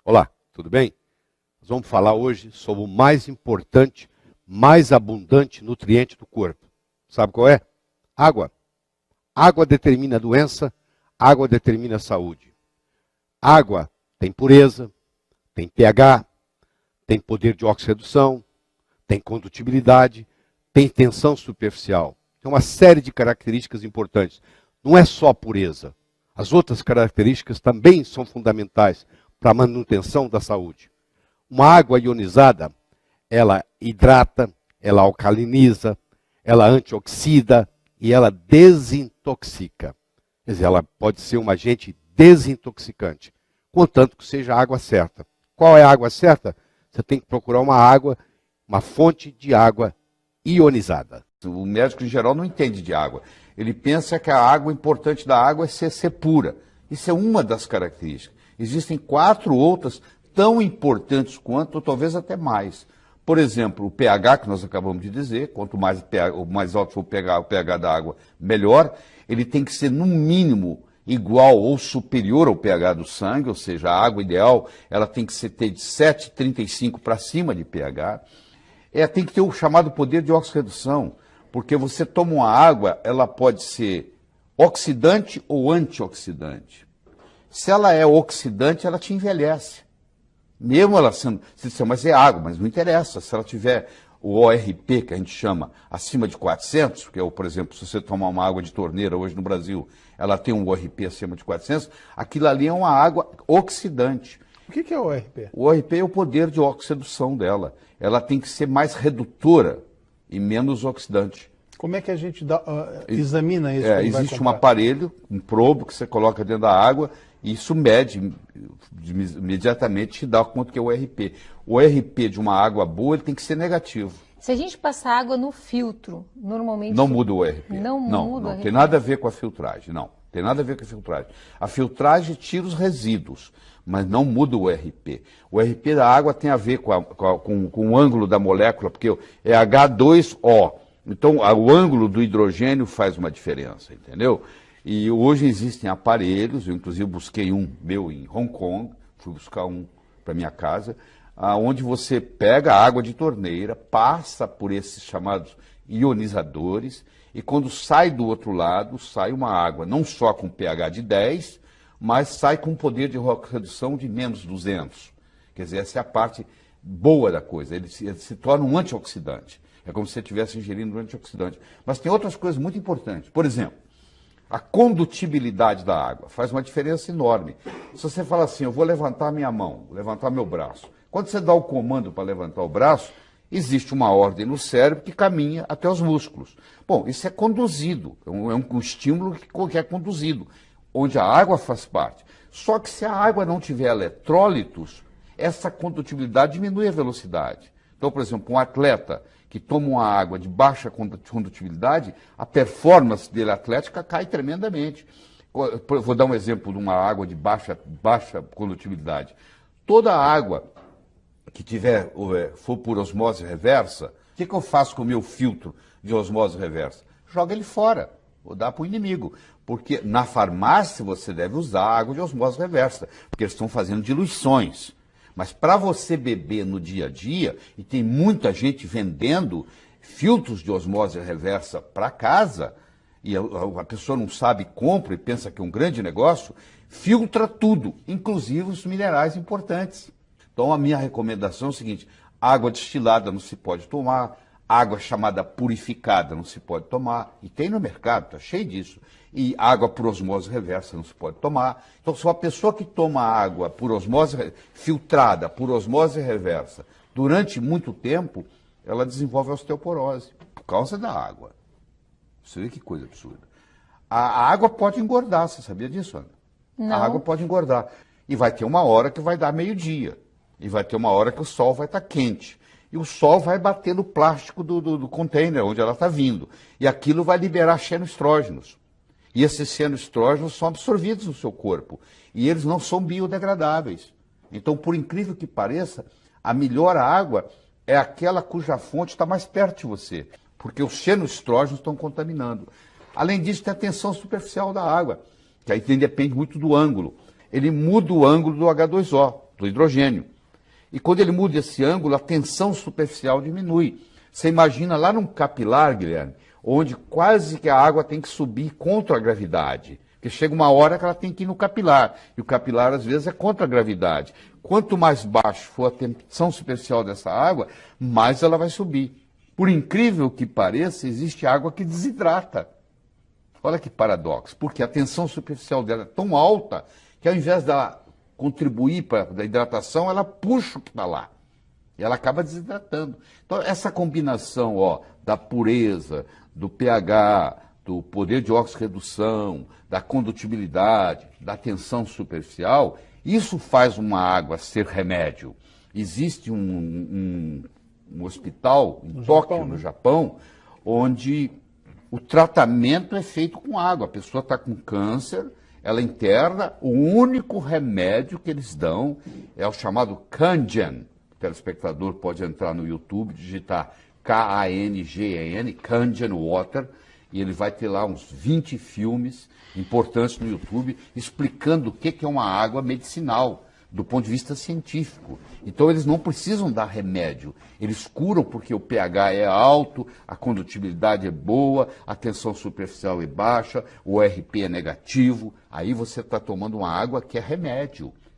Olá, tudo bem? Nós vamos falar hoje sobre o mais importante, mais abundante nutriente do corpo. Sabe qual é? Água. Água determina a doença, água determina a saúde. Água tem pureza, tem pH, tem poder de oxirredução, tem condutibilidade, tem tensão superficial. Tem uma série de características importantes. Não é só pureza. As outras características também são fundamentais para a manutenção da saúde. Uma água ionizada, ela hidrata, ela alcaliniza, ela antioxida e ela desintoxica. Quer dizer, ela pode ser um agente desintoxicante, contanto que seja a água certa. Qual é a água certa? Você tem que procurar uma água, uma fonte de água ionizada. O médico em geral não entende de água. Ele pensa que a água importante da água é ser pura. Isso é uma das características. Existem 4 outras tão importantes quanto, ou talvez até mais. Por exemplo, o pH, que nós acabamos de dizer, quanto mais, mais alto for o pH da água, melhor. Ele tem que ser, no mínimo, igual ou superior ao pH do sangue, ou seja, a água ideal ela tem que ter de 7,35 para cima de pH. Tem que ter o chamado poder de oxirredução, porque você toma uma água, ela pode ser oxidante ou antioxidante. Se ela é oxidante, ela te envelhece. Mesmo ela sendo... Você diz, mas é água, mas não interessa. Se ela tiver o ORP, que a gente chama, acima de 400, porque, por exemplo, se você tomar uma água de torneira hoje no Brasil, ela tem um ORP acima de 400, aquilo ali é uma água oxidante. O que é o ORP? O ORP é o poder de oxidação dela. Ela tem que ser mais redutora e menos oxidante. Como é que a gente examina isso? Existe um aparelho, um probo que você coloca dentro da água e isso mede, imediatamente te dá quanto que é o ORP. O ORP de uma água boa ele tem que ser negativo. Se a gente passar água no filtro, normalmente... Não muda o ORP. Não muda o ORP. Tem nada a ver com a filtragem, não. Tem nada a ver com a filtragem. A filtragem tira os resíduos, mas não muda o ORP. O ORP da água tem a ver com o ângulo da molécula, porque é H2O. Então, o ângulo do hidrogênio faz uma diferença, entendeu? E hoje existem aparelhos, eu inclusive busquei um meu em Hong Kong, fui buscar um para minha casa, onde você pega a água de torneira, passa por esses chamados ionizadores, e quando sai do outro lado, sai uma água não só com pH de 10, mas sai com poder de redução de menos 200. Quer dizer, essa é a parte boa da coisa, ele se torna um antioxidante. É como se você estivesse ingerindo um antioxidante. Mas tem outras coisas muito importantes. Por exemplo, a condutibilidade da água faz uma diferença enorme. Se você fala assim, eu vou levantar minha mão, levantar meu braço. Quando você dá o comando para levantar o braço, existe uma ordem no cérebro que caminha até os músculos. Bom, isso é conduzido, é um estímulo que é conduzido, onde a água faz parte. Só que se a água não tiver eletrólitos, essa condutibilidade diminui a velocidade. Então, por exemplo, um atleta que toma uma água de baixa condutibilidade, a performance dele atlética cai tremendamente. Vou dar um exemplo de uma água de baixa condutibilidade. Toda água que for por osmose reversa, o que eu faço com o meu filtro de osmose reversa? Joga ele fora, vou dar para o inimigo. Porque na farmácia você deve usar água de osmose reversa, porque eles estão fazendo diluições. Mas para você beber no dia a dia, e tem muita gente vendendo filtros de osmose reversa para casa, e a pessoa não sabe, compra e pensa que é um grande negócio, filtra tudo, inclusive os minerais importantes. Então a minha recomendação é o seguinte, água destilada não se pode tomar, água chamada purificada não se pode tomar, e tem no mercado, está cheio disso. E água por osmose reversa não se pode tomar. Então, se uma pessoa que toma água por osmose filtrada, por osmose reversa, durante muito tempo, ela desenvolve osteoporose, por causa da água. Você vê que coisa absurda. A água pode engordar, você sabia disso, Ana? Não. A água pode engordar. E vai ter uma hora que vai dar meio-dia. E vai ter uma hora que o sol vai estar quente. E o sol vai bater no plástico do container onde ela está vindo. E aquilo vai liberar xenoestrógenos. E esses xenoestrógenos são absorvidos no seu corpo. E eles não são biodegradáveis. Então, por incrível que pareça, a melhor água é aquela cuja fonte está mais perto de você. Porque os xenoestrógenos estão contaminando. Além disso, tem a tensão superficial da água, que aí depende muito do ângulo. Ele muda o ângulo do H2O. do hidrogênio. E quando ele muda esse ângulo, a tensão superficial diminui. Você imagina lá num capilar, Guilherme, onde quase que a água tem que subir contra a gravidade. Porque chega uma hora que ela tem que ir no capilar. E o capilar, às vezes, é contra a gravidade. Quanto mais baixo for a tensão superficial dessa água, mais ela vai subir. Por incrível que pareça, existe água que desidrata. Olha que paradoxo. Porque a tensão superficial dela é tão alta que, ao invés dela contribuir para a hidratação, ela puxa o que está lá. E ela acaba desidratando. Então, essa combinação da pureza, do pH, do poder de oxirredução, da condutibilidade, da tensão superficial, isso faz uma água ser remédio. Existe um hospital em Tóquio, no Japão, onde o tratamento é feito com água. A pessoa está com câncer, ela interna, o único remédio que eles dão é o chamado Kangen. O telespectador pode entrar no YouTube, digitar Kangen, Kangen Water, e ele vai ter lá uns 20 filmes importantes no YouTube explicando o que é uma água medicinal, do ponto de vista científico. Então eles não precisam dar remédio, eles curam porque o pH é alto, a condutibilidade é boa, a tensão superficial é baixa, o ORP é negativo, aí você está tomando uma água que é remédio.